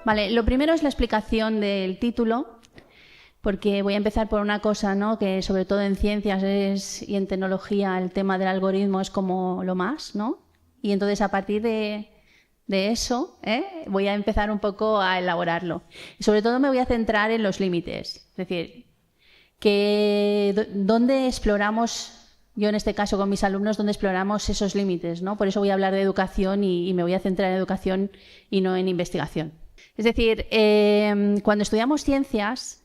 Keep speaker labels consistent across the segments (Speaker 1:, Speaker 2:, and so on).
Speaker 1: Vale, lo primero es la explicación del título, porque voy a empezar por una cosa, ¿no? Que sobre todo en ciencias y en tecnología el tema del algoritmo es como lo más, ¿no? Y entonces a partir de eso voy a empezar un poco a elaborarlo. Y sobre todo me voy a centrar en los límites, es decir, dónde exploramos, yo en este caso con mis alumnos, dónde exploramos esos límites, ¿no? Por eso voy a hablar de educación y me voy a centrar en educación y no en investigación. Es decir, cuando estudiamos ciencias,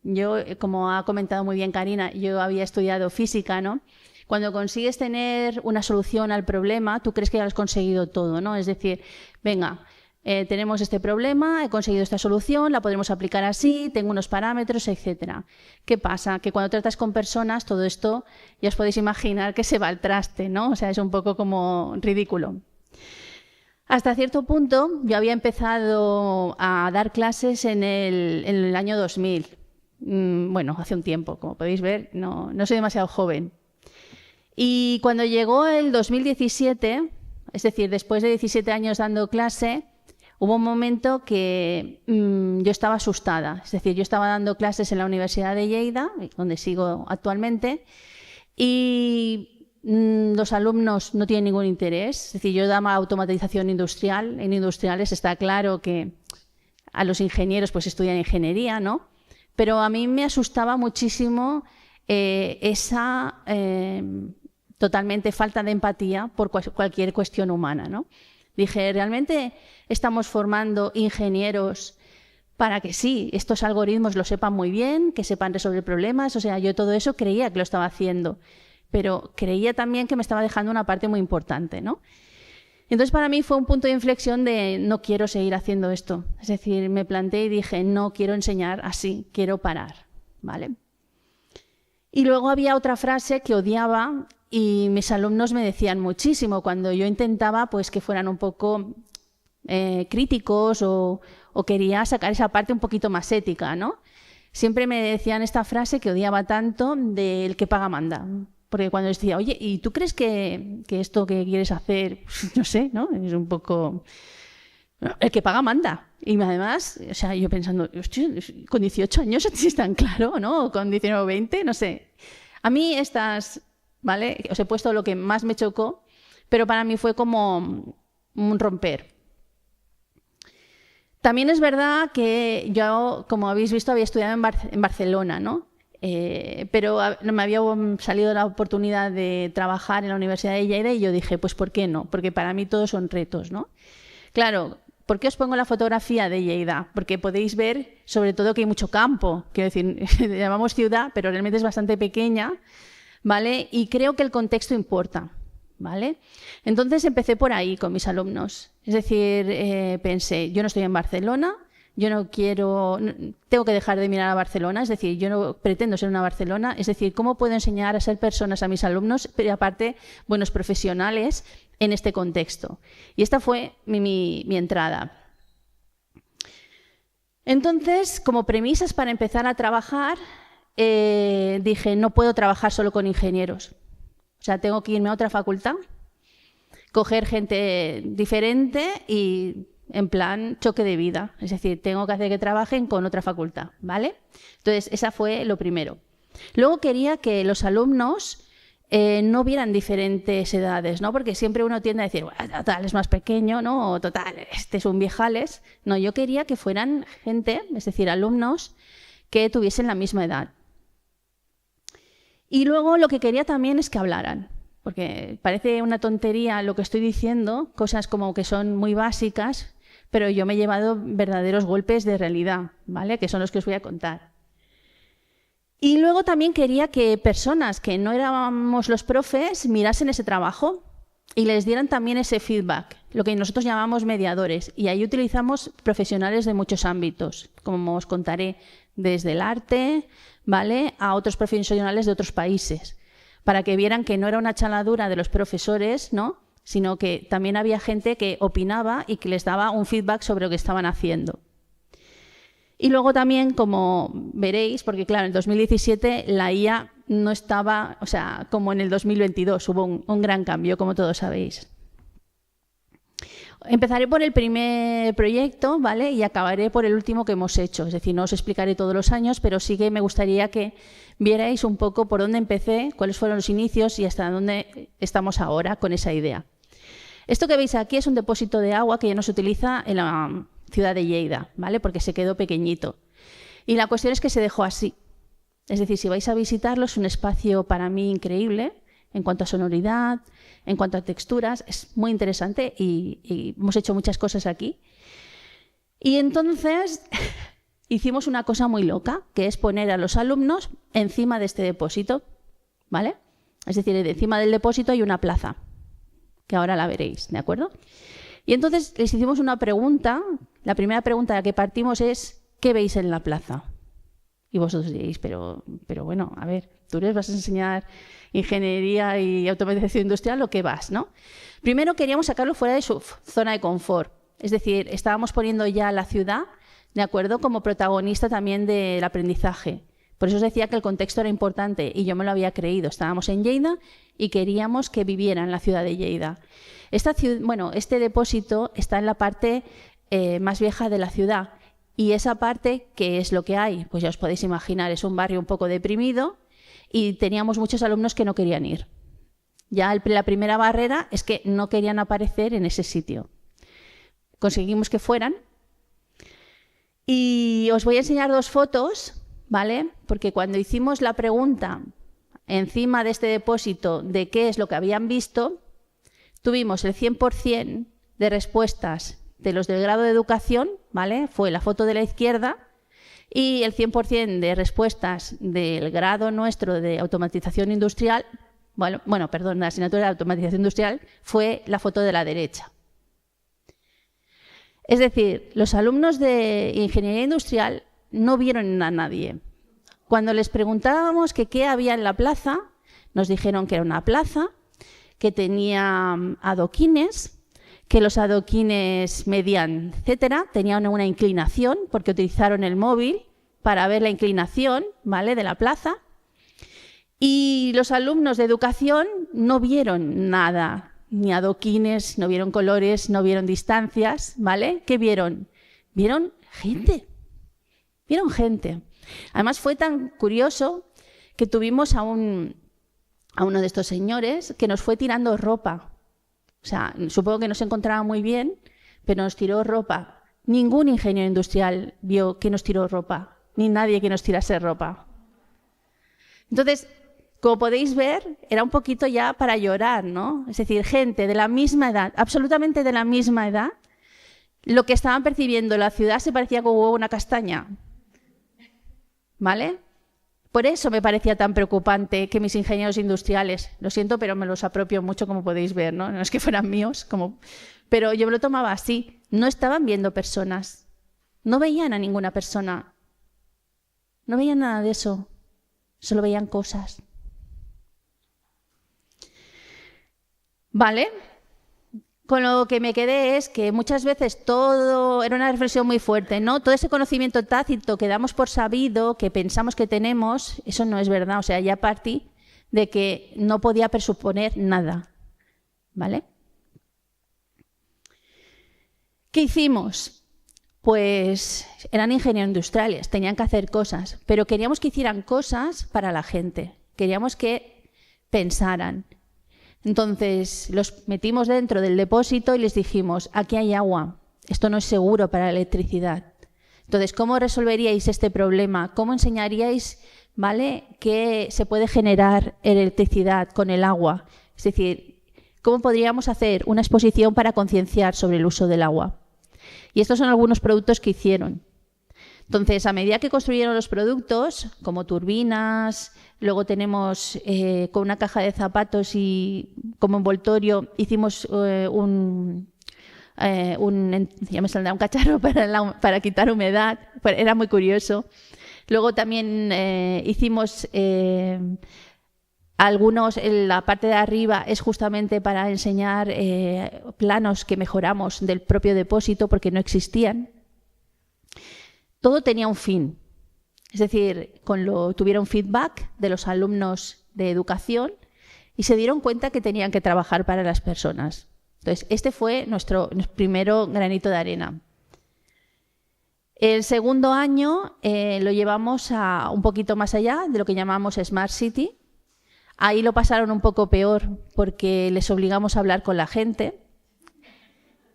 Speaker 1: yo, como ha comentado muy bien Karina, yo había estudiado física, ¿no? Cuando consigues tener una solución al problema, tú crees que ya lo has conseguido todo, ¿no? Es decir, venga, tenemos este problema, he conseguido esta solución, la podremos aplicar así, tengo unos parámetros, etcétera. ¿Qué pasa? Que cuando tratas con personas, todo esto ya os podéis imaginar que se va al traste, ¿no? O sea, es un poco como ridículo. Hasta cierto punto, yo había empezado a dar clases en el año 2000. Bueno, hace un tiempo, como podéis ver, no soy demasiado joven. Y cuando llegó el 2017, es decir, después de 17 años dando clase, hubo un momento que yo estaba asustada. Es decir, yo estaba dando clases en la Universidad de Lleida, donde sigo actualmente, y los alumnos no tienen ningún interés. Es decir, yo daba automatización industrial. En industriales está claro que a los ingenieros pues estudian ingeniería, ¿no? Pero a mí me asustaba muchísimo esa totalmente falta de empatía por cualquier cuestión humana, ¿no? Dije, ¿realmente estamos formando ingenieros para que sí, estos algoritmos lo sepan muy bien, que sepan resolver problemas? O sea, yo todo eso creía que lo estaba haciendo, pero creía también que me estaba dejando una parte muy importante, ¿no? Entonces, para mí fue un punto de inflexión de no quiero seguir haciendo esto. Es decir, me planteé y dije, no quiero enseñar así, quiero parar, ¿vale? Y luego había otra frase que odiaba y mis alumnos me decían muchísimo cuando yo intentaba pues que fueran un poco críticos o quería sacar esa parte un poquito más ética, ¿no? Siempre me decían esta frase que odiaba tanto del que paga manda. Porque cuando les decía, oye, ¿y tú crees que esto que quieres hacer, no sé, ¿no? Es un poco... El que paga manda. Y además, o sea, yo pensando, hostia, con 18 años así es tan claro, ¿no? O con 19 o 20, no sé. A mí estas, ¿vale? Os he puesto lo que más me chocó, pero para mí fue como un romper. También es verdad que yo, como habéis visto, había estudiado en Barcelona, ¿no? Pero me había salido la oportunidad de trabajar en la Universidad de Lleida y yo dije, pues ¿por qué no? Porque para mí todos son retos, ¿no? Claro, ¿por qué os pongo la fotografía de Lleida? Porque podéis ver, sobre todo, que hay mucho campo. Quiero decir, llamamos ciudad, pero realmente es bastante pequeña, ¿vale? Y creo que el contexto importa, ¿vale? Entonces empecé por ahí con mis alumnos. Es decir, pensé, yo no estoy en Barcelona, yo no quiero, tengo que dejar de mirar a Barcelona, es decir, yo no pretendo ser una Barcelona, es decir, ¿cómo puedo enseñar a ser personas a mis alumnos, pero aparte buenos profesionales en este contexto? Y esta fue mi entrada. Entonces, como premisas para empezar a trabajar, dije, no puedo trabajar solo con ingenieros. O sea, tengo que irme a otra facultad, coger gente diferente y en plan choque de vida. Es decir, tengo que hacer que trabajen con otra facultad, ¿vale? Entonces, esa fue lo primero. Luego quería que los alumnos no vieran diferentes edades, ¿no? Porque siempre uno tiende a decir, bueno, total, es más pequeño, ¿no? O total, este es un viejales. No, yo quería que fueran gente, es decir, alumnos que tuviesen la misma edad. Y luego lo que quería también es que hablaran. Porque parece una tontería lo que estoy diciendo, cosas como que son muy básicas, pero yo me he llevado verdaderos golpes de realidad, ¿vale? Que son los que os voy a contar. Y luego también quería que personas que no éramos los profes mirasen ese trabajo y les dieran también ese feedback, lo que nosotros llamamos mediadores. Y ahí utilizamos profesionales de muchos ámbitos, como os contaré, desde el arte, ¿vale?, a otros profesionales de otros países, para que vieran que no era una chaladura de los profesores, ¿no?, sino que también había gente que opinaba y que les daba un feedback sobre lo que estaban haciendo. Y luego también, como veréis, porque claro, en 2017 la IA no estaba, o sea, como en el 2022, hubo un gran cambio, como todos sabéis. Empezaré por el primer proyecto, ¿vale? Y acabaré por el último que hemos hecho. Es decir, no os explicaré todos los años, pero sí que me gustaría que vierais un poco por dónde empecé, cuáles fueron los inicios y hasta dónde estamos ahora con esa idea. Esto que veis aquí es un depósito de agua que ya no se utiliza en la ciudad de Lleida, ¿vale? Porque se quedó pequeñito. Y la cuestión es que se dejó así. Es decir, si vais a visitarlo, es un espacio para mí increíble en cuanto a sonoridad, en cuanto a texturas, es muy interesante y hemos hecho muchas cosas aquí. Y entonces hicimos una cosa muy loca, que es poner a los alumnos encima de este depósito, ¿vale? Es decir, encima del depósito hay una plaza, que ahora la veréis, ¿de acuerdo? Y entonces les hicimos una pregunta. La primera pregunta de la que partimos es, ¿qué veis en la plaza? Y vosotros diréis, pero bueno, a ver, tú les vas a enseñar ingeniería y automatización industrial, ¿o qué vas, no? Primero queríamos sacarlo fuera de su zona de confort. Es decir, estábamos poniendo ya a la ciudad, ¿de acuerdo?, como protagonista también del aprendizaje. Por eso os decía que el contexto era importante y yo me lo había creído. Estábamos en Lleida y queríamos que viviera en la ciudad de Lleida. Este depósito está en la parte más vieja de la ciudad. Y esa parte, ¿qué es lo que hay? Pues ya os podéis imaginar, es un barrio un poco deprimido y teníamos muchos alumnos que no querían ir. Ya la primera barrera es que no querían aparecer en ese sitio. Conseguimos que fueran. Y os voy a enseñar dos fotos, ¿vale? Porque cuando hicimos la pregunta encima de este depósito de qué es lo que habían visto, tuvimos el 100% de respuestas de los del grado de educación, ¿vale? Fue la foto de la izquierda, y el 100% de respuestas del grado nuestro de automatización industrial, de la asignatura de automatización industrial, fue la foto de la derecha. Es decir, los alumnos de ingeniería industrial no vieron a nadie. Cuando les preguntábamos que qué había en la plaza, nos dijeron que era una plaza, que tenía adoquines, que los adoquines medían, etcétera, tenían una inclinación, porque utilizaron el móvil para ver la inclinación, ¿vale?, de la plaza. Y los alumnos de educación no vieron nada, ni adoquines, no vieron colores, no vieron distancias, ¿vale? ¿Qué vieron? Vieron gente. Vieron gente. Además fue tan curioso que tuvimos a uno de estos señores que nos fue tirando ropa. O sea, supongo que nos encontraba muy bien, pero nos tiró ropa. Ningún ingeniero industrial vio que nos tiró ropa, ni nadie que nos tirase ropa. Entonces, como podéis ver, era un poquito ya para llorar, ¿no? Es decir, gente de la misma edad, absolutamente de la misma edad, lo que estaban percibiendo en la ciudad se parecía como una castaña, ¿vale? Por eso me parecía tan preocupante que mis ingenieros industriales, lo siento, pero me los apropio mucho, como podéis ver, ¿no? No es que fueran míos, pero yo me lo tomaba así. No estaban viendo personas, no veían a ninguna persona, no veían nada de eso, solo veían cosas. ¿Vale? Con lo que me quedé es que muchas veces todo era una reflexión muy fuerte, ¿no? Todo ese conocimiento tácito que damos por sabido, que pensamos que tenemos, eso no es verdad. O sea, ya partí de que no podía presuponer nada, ¿vale? ¿Qué hicimos? Pues eran ingenieros industriales, tenían que hacer cosas, pero queríamos que hicieran cosas para la gente, queríamos que pensaran. Entonces los metimos dentro del depósito y les dijimos, aquí hay agua, esto no es seguro para la electricidad. Entonces, ¿cómo resolveríais este problema? ¿Cómo enseñaríais, ¿vale?, que se puede generar electricidad con el agua? Es decir, ¿cómo podríamos hacer una exposición para concienciar sobre el uso del agua? Y estos son algunos productos que hicieron. Entonces, a medida que construyeron los productos, como turbinas, luego tenemos con una caja de zapatos y como envoltorio, hicimos un cacharro para quitar humedad, era muy curioso. Luego también hicimos algunos, en la parte de arriba es justamente para enseñar planos que mejoramos del propio depósito porque no existían. Todo tenía un fin. Es decir, tuvieron feedback de los alumnos de educación y se dieron cuenta que tenían que trabajar para las personas. Entonces, este fue nuestro primero granito de arena. El segundo año lo llevamos a un poquito más allá de lo que llamamos Smart City. Ahí lo pasaron un poco peor porque les obligamos a hablar con la gente.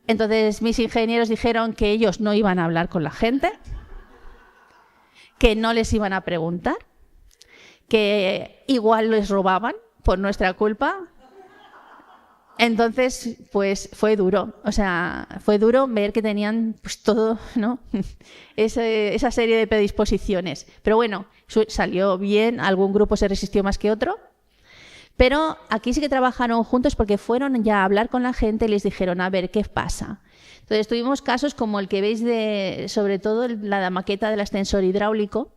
Speaker 1: Entonces mis ingenieros dijeron que ellos no iban a hablar con la gente, que no les iban a preguntar, que igual les robaban por nuestra culpa. Entonces, pues fue duro. O sea, fue duro ver que tenían pues todo, ¿no? Esa serie de predisposiciones. Pero bueno, salió bien, algún grupo se resistió más que otro. Pero aquí sí que trabajaron juntos porque fueron ya a hablar con la gente y les dijeron, a ver, ¿qué pasa? Entonces tuvimos casos como el que veis sobre todo la maqueta del ascensor hidráulico,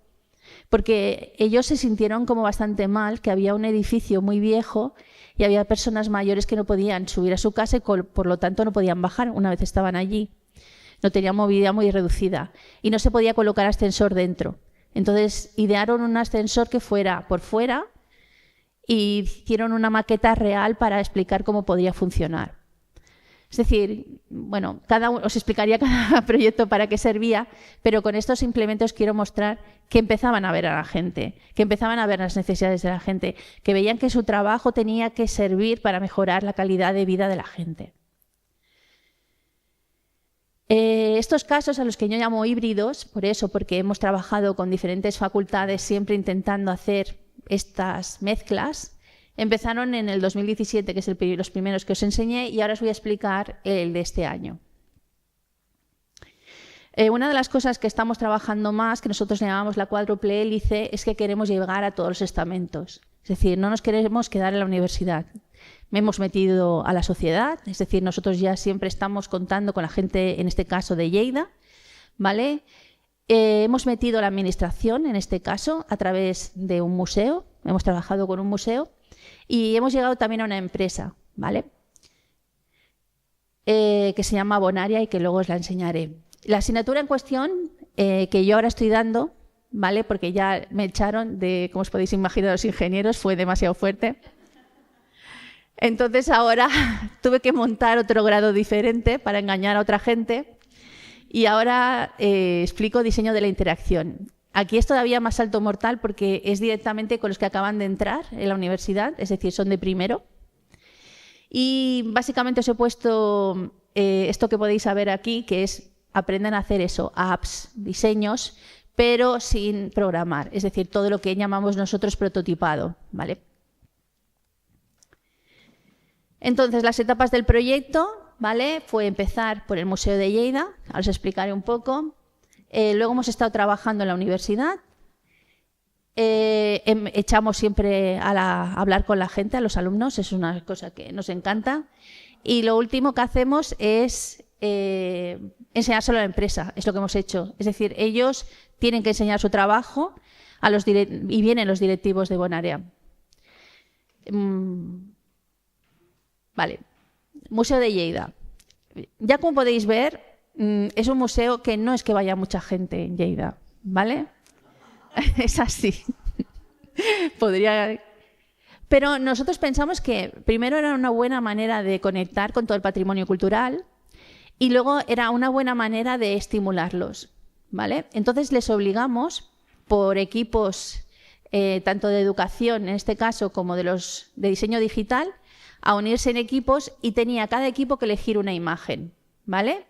Speaker 1: porque ellos se sintieron como bastante mal, que había un edificio muy viejo y había personas mayores que no podían subir a su casa y por lo tanto no podían bajar una vez estaban allí. No tenían movilidad muy reducida y no se podía colocar ascensor dentro. Entonces idearon un ascensor que fuera por fuera y hicieron una maqueta real para explicar cómo podría funcionar. Es decir, bueno, os explicaría cada proyecto para qué servía, pero con estos implementos quiero mostrar que empezaban a ver a la gente, que empezaban a ver las necesidades de la gente, que veían que su trabajo tenía que servir para mejorar la calidad de vida de la gente. Estos casos a los que yo llamo híbridos, por eso, porque hemos trabajado con diferentes facultades siempre intentando hacer estas mezclas, empezaron en el 2017, que es los primeros que os enseñé, y ahora os voy a explicar el de este año. Una de las cosas que estamos trabajando más, que nosotros llamamos la cuádruple hélice, es que queremos llegar a todos los estamentos. Es decir, no nos queremos quedar en la universidad. Me hemos metido a la sociedad, es decir, nosotros ya siempre estamos contando con la gente, en este caso de Lleida, ¿vale? Hemos metido la administración, en este caso, a través de un museo. Hemos trabajado con un museo y hemos llegado también a una empresa, ¿vale? Que se llama Bonaria y que luego os la enseñaré. La asignatura en cuestión que yo ahora estoy dando, ¿vale? Porque ya me echaron de, como os podéis imaginar, los ingenieros, fue demasiado fuerte. Entonces ahora tuve que montar otro grado diferente para engañar a otra gente. Y ahora explico diseño de la interacción. Aquí es todavía más salto mortal porque es directamente con los que acaban de entrar en la universidad, es decir, son de primero. Y básicamente os he puesto esto que podéis saber aquí, que es aprenden a hacer eso, apps, diseños, pero sin programar, es decir, todo lo que llamamos nosotros prototipado, ¿vale? Entonces, las etapas del proyecto, ¿vale? Fue empezar por el Museo de Lleida, ahora os explicaré un poco. Luego hemos estado trabajando en la universidad. Echamos siempre a hablar con la gente, a los alumnos, es una cosa que nos encanta. Y lo último que hacemos es enseñárselo a la empresa, es lo que hemos hecho. Es decir, ellos tienen que enseñar su trabajo y vienen los directivos de Bonaria. Vale, Museo de Lleida. Ya como podéis ver, es un museo que no es que vaya mucha gente en Lleida, ¿vale? Es así. Podría... Pero nosotros pensamos que primero era una buena manera de conectar con todo el patrimonio cultural y luego era una buena manera de estimularlos, ¿vale? Entonces les obligamos por equipos tanto de educación, en este caso, como de diseño digital, a unirse en equipos y tenía cada equipo que elegir una imagen, ¿vale?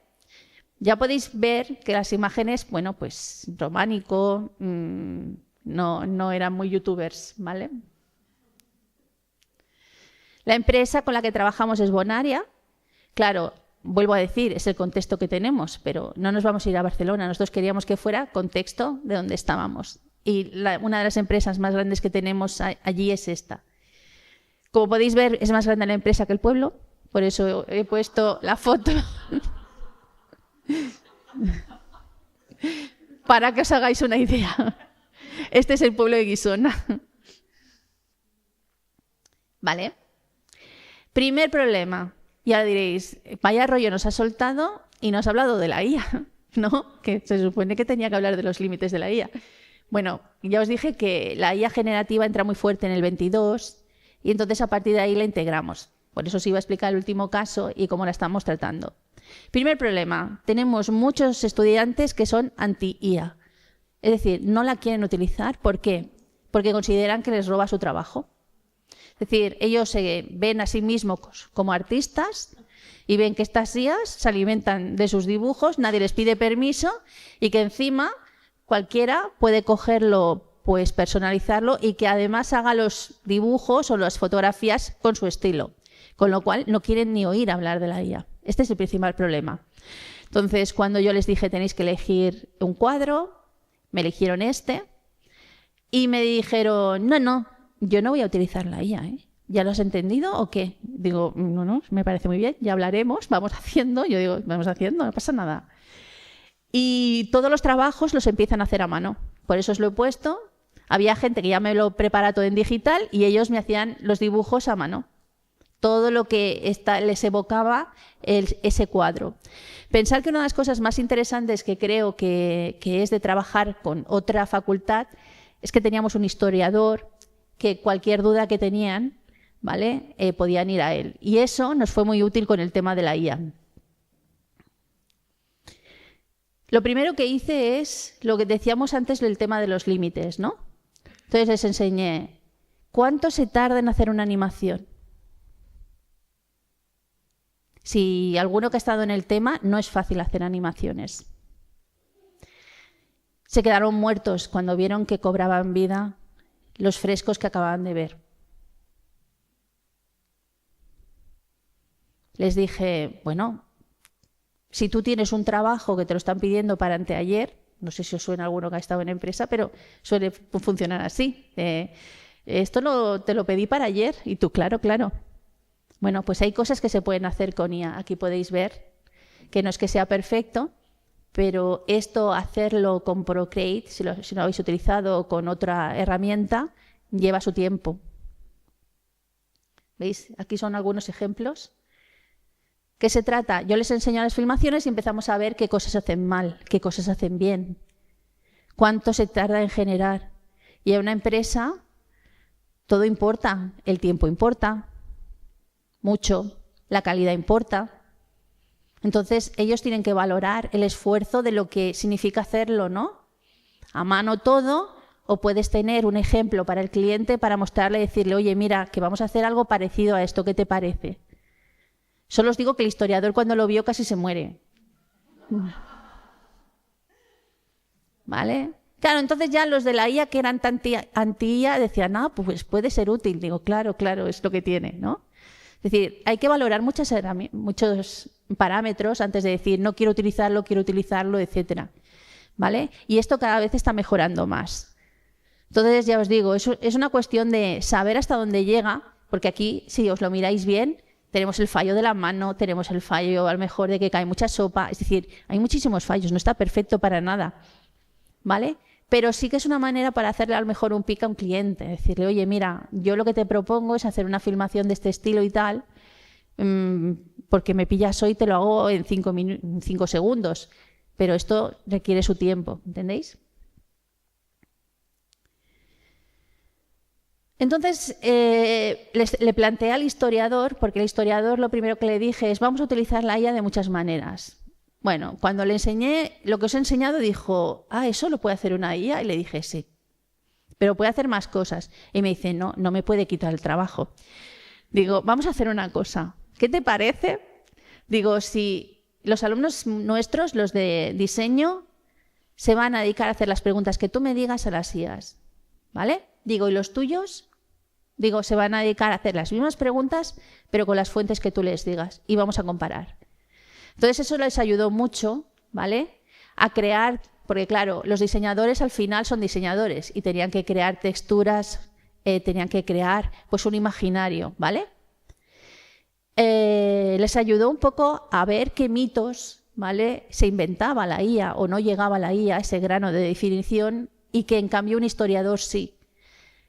Speaker 1: Ya podéis ver que las imágenes, bueno, pues románico, no eran muy youtubers, ¿vale? La empresa con la que trabajamos es Bonaria. Claro, vuelvo a decir, es el contexto que tenemos, pero no nos vamos a ir a Barcelona. Nosotros queríamos que fuera contexto de donde estábamos. Y una de las empresas más grandes que tenemos allí es esta. Como podéis ver, es más grande la empresa que el pueblo, por eso he puesto la foto para que os hagáis una idea. Este es el pueblo de Guisona. ¿Vale? Primer problema. Y ahora diréis, vaya rollo nos ha soltado y nos ha hablado de la IA, ¿no? Que se supone que tenía que hablar de los límites de la IA. Bueno, ya os dije que la IA generativa entra muy fuerte en el 22 y entonces a partir de ahí la integramos. Por eso os iba a explicar el último caso y cómo la estamos tratando. Primer problema, tenemos muchos estudiantes que son anti-IA. Es decir, no la quieren utilizar. ¿Por qué? Porque consideran que les roba su trabajo. Es decir, ellos se ven a sí mismos como artistas y ven que estas IAs se alimentan de sus dibujos, nadie les pide permiso y que encima cualquiera puede cogerlo, pues personalizarlo y que además haga los dibujos o las fotografías con su estilo. Con lo cual no quieren ni oír hablar de la IA. Este es el principal problema. Entonces, cuando yo les dije tenéis que elegir un cuadro, me eligieron este y me dijeron, no, yo no voy a utilizar la IA, ¿eh? ¿Ya lo has entendido o qué? Digo, no, me parece muy bien, ya hablaremos, vamos haciendo. Yo digo, vamos haciendo, no pasa nada. Y todos los trabajos los empiezan a hacer a mano. Por eso os lo he puesto. Había gente que ya me lo prepara todo en digital y ellos me hacían los dibujos a mano. Todo lo que les evocaba ese cuadro. Pensar que una de las cosas más interesantes que creo que es de trabajar con otra facultad es que teníamos un historiador que cualquier duda que tenían, ¿vale? Podían ir a él. Y eso nos fue muy útil con el tema de la IA. Lo primero que hice es lo que decíamos antes del tema de los límites, ¿no? Entonces les enseñé cuánto se tarda en hacer una animación. Si alguno que ha estado en el tema, no es fácil hacer animaciones. Se quedaron muertos cuando vieron que cobraban vida los frescos que acababan de ver. Les dije, bueno, si tú tienes un trabajo que te lo están pidiendo para anteayer, no sé si os suena alguno que ha estado en empresa, pero suele funcionar así. Esto te lo pedí para ayer y tú, claro. Bueno, pues hay cosas que se pueden hacer con IA. Aquí podéis ver que no es que sea perfecto, pero esto, hacerlo con Procreate, si lo habéis utilizado o con otra herramienta, lleva su tiempo. ¿Veis? Aquí son algunos ejemplos. ¿Qué se trata? Yo les enseño las filmaciones y empezamos a ver qué cosas hacen mal, qué cosas hacen bien, cuánto se tarda en generar. Y en una empresa todo importa, el tiempo importa mucho, la calidad importa. Entonces ellos tienen que valorar el esfuerzo de lo que significa hacerlo, ¿no? A mano todo, o puedes tener un ejemplo para el cliente para mostrarle y decirle, oye, mira, que vamos a hacer algo parecido a esto, ¿qué te parece? Solo os digo que el historiador cuando lo vio casi se muere. ¿Vale? Claro, entonces ya los de la IA que eran anti-IA decían, pues puede ser útil. Digo, claro, es lo que tiene, ¿no? Es decir, hay que valorar muchos parámetros antes de decir no quiero utilizarlo, etcétera. ¿Vale? Y esto cada vez está mejorando más. Entonces, ya os digo, es una cuestión de saber hasta dónde llega, porque aquí, si os lo miráis bien, tenemos el fallo de la mano, tenemos el fallo a lo mejor de que cae mucha sopa, es decir, hay muchísimos fallos, no está perfecto para nada. ¿Vale? Pero sí que es una manera para hacerle a lo mejor un pick a un cliente, decirle, oye, mira, yo lo que te propongo es hacer una filmación de este estilo y tal, porque me pillas hoy, te lo hago en 5 segundos, pero esto requiere su tiempo, ¿entendéis? Entonces, le planteé al historiador, porque el historiador lo primero que le dije es, vamos a utilizar la IA de muchas maneras. Bueno, cuando le enseñé lo que os he enseñado, dijo, ¿eso lo puede hacer una IA? Y le dije, sí, pero puede hacer más cosas. Y me dice, no me puede quitar el trabajo. Digo, vamos a hacer una cosa. ¿Qué te parece? Digo, si los alumnos nuestros, los de diseño, se van a dedicar a hacer las preguntas que tú me digas a las IAs, ¿vale? Digo, ¿y los tuyos? Digo, se van a dedicar a hacer las mismas preguntas, pero con las fuentes que tú les digas. Y vamos a comparar. Entonces eso les ayudó mucho, ¿vale? A crear, porque claro, los diseñadores al final son diseñadores y tenían que crear texturas, tenían que crear pues un imaginario, ¿vale? Les ayudó un poco a ver qué mitos, ¿vale? Se inventaba la IA o no llegaba la IA a ese grano de definición y que en cambio un historiador sí.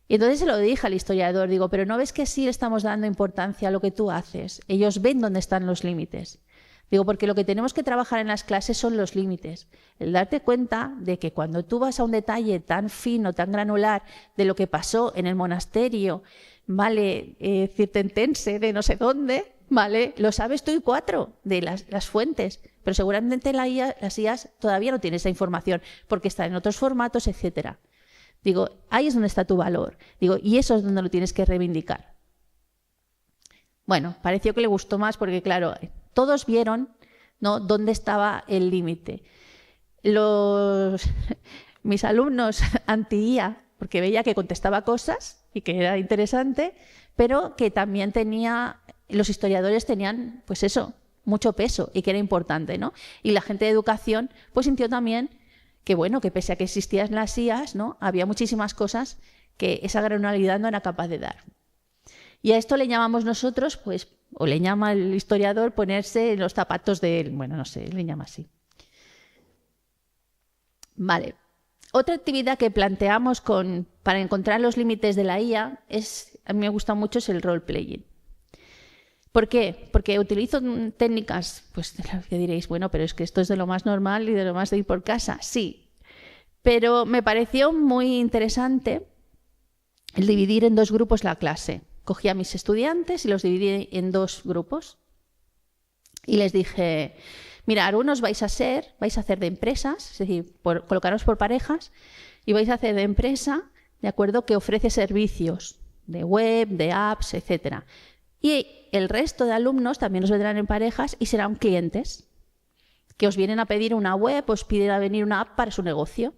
Speaker 1: Y entonces se lo dije al historiador, digo, pero ¿no ves que sí estamos dando importancia a lo que tú haces? Ellos ven dónde están los límites. Digo, porque lo que tenemos que trabajar en las clases son los límites. El darte cuenta de que cuando tú vas a un detalle tan fino, tan granular de lo que pasó en el monasterio ¿vale? Cirtentense de no sé dónde, ¿vale? Lo sabes tú y 4 de las fuentes, pero seguramente las IAs todavía no tienen esa información porque están en otros formatos, etcétera. Digo, ahí es donde está tu valor. Digo, y eso es donde lo tienes que reivindicar. Bueno, pareció que le gustó más porque, claro, todos vieron, ¿no?, dónde estaba el límite. Mis alumnos anti-IA, porque veía que contestaba cosas y que era interesante, pero que también los historiadores tenían, pues eso, mucho peso y que era importante, ¿no? Y la gente de educación, pues sintió también que, bueno, que pese a que existían las IAs, ¿no?, había muchísimas cosas que esa granularidad no era capaz de dar. Y a esto le llamamos nosotros, pues, o le llama el historiador, ponerse en los zapatos de él. Bueno, no sé, le llama así. Vale. Otra actividad que planteamos para encontrar los límites de la IA a mí me gusta mucho, es el role-playing. ¿Por qué? Porque utilizo técnicas, pues que diréis, bueno, pero es que esto es de lo más normal y de lo más de ir por casa. Sí, pero me pareció muy interesante el dividir en 2 grupos la clase. Cogí a mis estudiantes y los dividí en 2 grupos y les dije, mira, algunos vais a hacer de empresas, es decir, colocaros por parejas y vais a hacer de empresa, ¿de acuerdo?, que ofrece servicios de web, de apps, etcétera. Y el resto de alumnos también os vendrán en parejas y serán clientes que os vienen a pedir una web, os piden a venir una app para su negocio.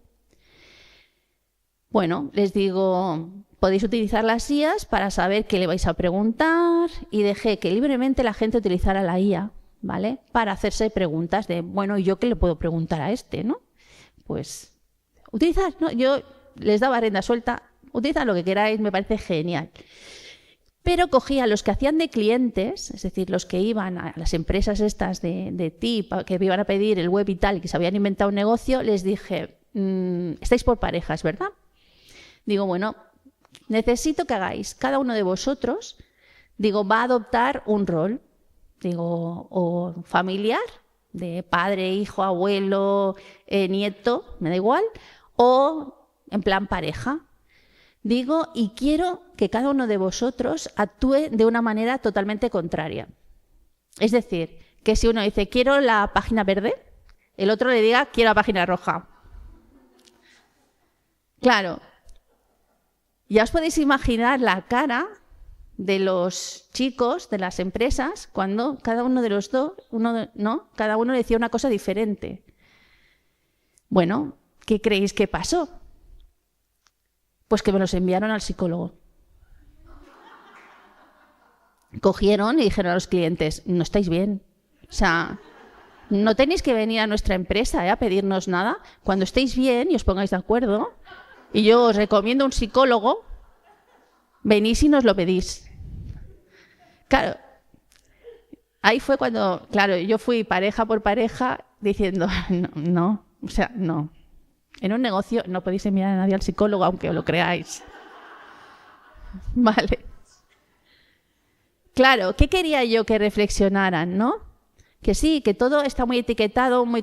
Speaker 1: Bueno, les digo, podéis utilizar las IAs para saber qué le vais a preguntar y dejé que libremente la gente utilizara la IA, ¿vale?, para hacerse preguntas de, bueno, ¿yo qué le puedo preguntar a este, no? Pues, utilizad, ¿no? Yo les daba rienda suelta, utilizad lo que queráis, me parece genial. Pero cogí a los que hacían de clientes, es decir, los que iban a las empresas estas de TIP, que iban a pedir el web y tal, y que se habían inventado un negocio, les dije, estáis por parejas, ¿verdad? Digo, bueno, necesito que hagáis, cada uno de vosotros, digo, va a adoptar un rol, digo, o familiar, de padre, hijo, abuelo, nieto, me da igual, o en plan pareja. Digo, y quiero que cada uno de vosotros actúe de una manera totalmente contraria. Es decir, que si uno dice, quiero la página verde, el otro le diga, quiero la página roja. Claro. Ya os podéis imaginar la cara de los chicos de las empresas cuando cada uno de los dos, cada uno decía una cosa diferente. Bueno, ¿qué creéis que pasó? Pues que me los enviaron al psicólogo. Cogieron y dijeron a los clientes, no estáis bien. O sea, no tenéis que venir a nuestra empresa a pedirnos nada. Cuando estéis bien y os pongáis de acuerdo, y yo os recomiendo un psicólogo, venís y nos lo pedís. Claro, ahí fue cuando, claro, yo fui pareja por pareja diciendo, no. En un negocio no podéis enviar a nadie al psicólogo, aunque lo creáis. Vale. Claro, ¿qué quería yo que reflexionaran, no? Que sí, que todo está muy etiquetado, muy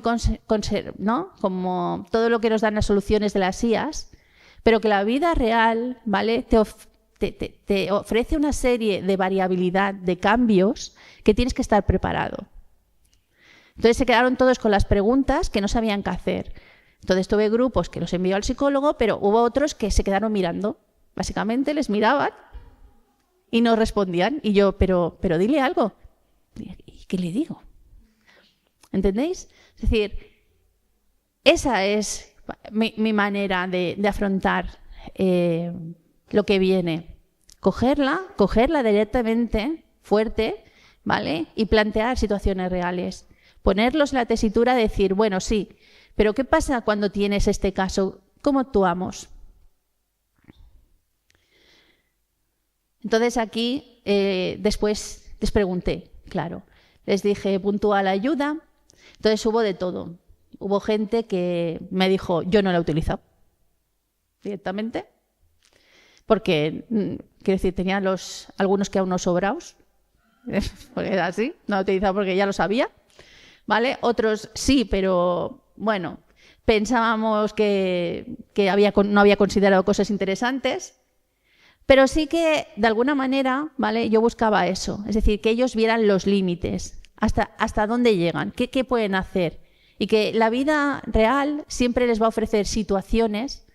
Speaker 1: ¿no? Como todo lo que nos dan las soluciones de las IAs, pero que la vida real, ¿vale?, te ofrece una serie de variabilidad, de cambios, que tienes que estar preparado. Entonces se quedaron todos con las preguntas que no sabían qué hacer. Entonces tuve grupos que los envió al psicólogo, pero hubo otros que se quedaron mirando. Básicamente les miraban y no respondían. Y yo, pero dile algo. ¿Y qué le digo? ¿Entendéis? Es decir, esa es mi manera de afrontar lo que viene. Cogerla directamente, fuerte, ¿vale? Y plantear situaciones reales. Ponerlos en la tesitura de decir, bueno, sí, pero ¿qué pasa cuando tienes este caso? ¿Cómo actuamos? Entonces aquí después les pregunté, claro, les dije puntual ayuda, entonces hubo de todo. Hubo gente que me dijo, yo no la he utilizado directamente, porque, quiero decir, tenía algunos que aún no sobrados, porque era así, no la he utilizado porque ya lo sabía, ¿vale? Otros sí, pero bueno, pensábamos que no había considerado cosas interesantes. Pero sí que, de alguna manera, ¿vale? Yo buscaba eso, es decir, que ellos vieran los límites, hasta dónde llegan, qué pueden hacer. Y que la vida real siempre les va a ofrecer situaciones,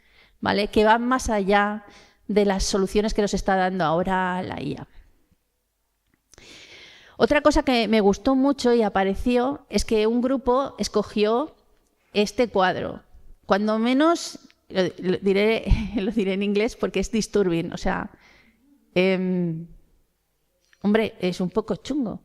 Speaker 1: ¿vale?, que van más allá de las soluciones que nos está dando ahora la IA. Otra cosa que me gustó mucho y apareció es que un grupo escogió este cuadro. Cuando menos, lo diré en inglés porque es disturbing, o sea, hombre, es un poco chungo.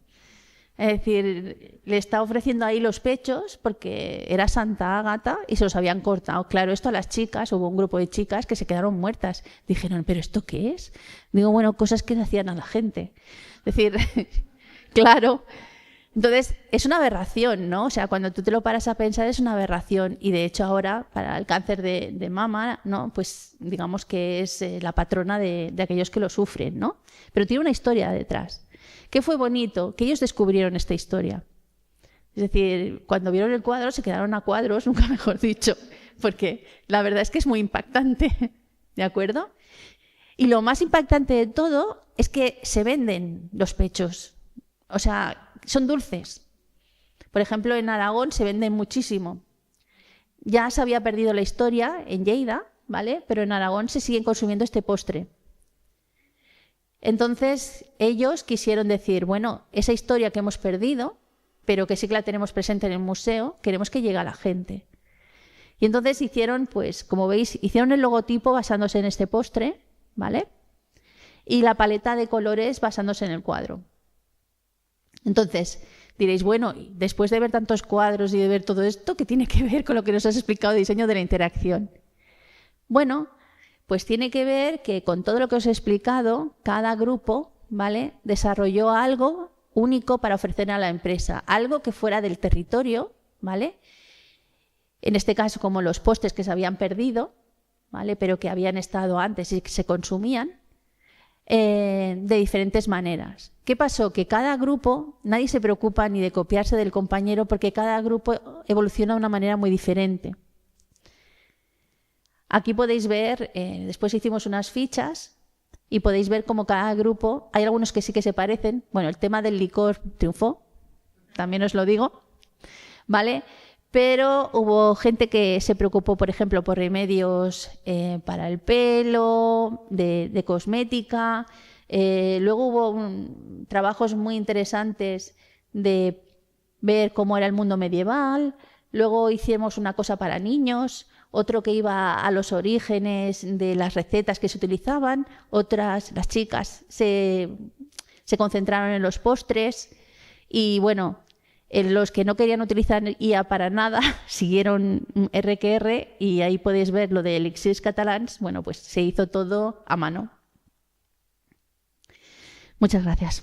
Speaker 1: Es decir, le está ofreciendo ahí los pechos porque era Santa Ágata y se los habían cortado. Claro, esto a las chicas, hubo un grupo de chicas que se quedaron muertas. Dijeron, ¿pero esto qué es? Digo, bueno, cosas que hacían a la gente. Es decir, claro. Entonces, es una aberración, ¿no? O sea, cuando tú te lo paras a pensar es una aberración. Y de hecho ahora, para el cáncer de mama, ¿no?, pues digamos que es la patrona de aquellos que lo sufren, ¿no? Pero tiene una historia detrás. ¿Qué fue bonito? Que ellos descubrieron esta historia. Es decir, cuando vieron el cuadro se quedaron a cuadros, nunca mejor dicho, porque la verdad es que es muy impactante, ¿de acuerdo? Y lo más impactante de todo es que se venden los pechos, o sea, son dulces. Por ejemplo, en Aragón se venden muchísimo. Ya se había perdido la historia en Lleida, ¿vale?, pero en Aragón se siguen consumiendo este postre. Entonces, ellos quisieron decir, bueno, esa historia que hemos perdido, pero que sí que la tenemos presente en el museo, queremos que llegue a la gente. Y entonces hicieron, pues, como veis, hicieron el logotipo basándose en este postre, ¿vale?, y la paleta de colores basándose en el cuadro. Entonces, diréis, bueno, después de ver tantos cuadros y de ver todo esto, ¿qué tiene que ver con lo que nos has explicado de diseño de la interacción? Bueno, pues tiene que ver que con todo lo que os he explicado, cada grupo, ¿vale?, desarrolló algo único para ofrecer a la empresa, algo que fuera del territorio, ¿vale?, en este caso como los postres que se habían perdido, ¿vale?, pero que habían estado antes y que se consumían de diferentes maneras. ¿Qué pasó? Que cada grupo, nadie se preocupa ni de copiarse del compañero porque cada grupo evoluciona de una manera muy diferente. Aquí podéis ver, después hicimos unas fichas y podéis ver cómo cada grupo, hay algunos que sí que se parecen. Bueno, el tema del licor triunfó, también os lo digo, ¿vale? Pero hubo gente que se preocupó, por ejemplo, por remedios para el pelo, de cosmética. Luego hubo trabajos muy interesantes de ver cómo era el mundo medieval. Luego hicimos una cosa para niños, otro que iba a los orígenes de las recetas que se utilizaban, otras, las chicas, se concentraron en los postres y bueno, los que no querían utilizar IA para nada siguieron RQR y ahí podéis ver lo de Elixirs Catalans, bueno, pues se hizo todo a mano. Muchas gracias.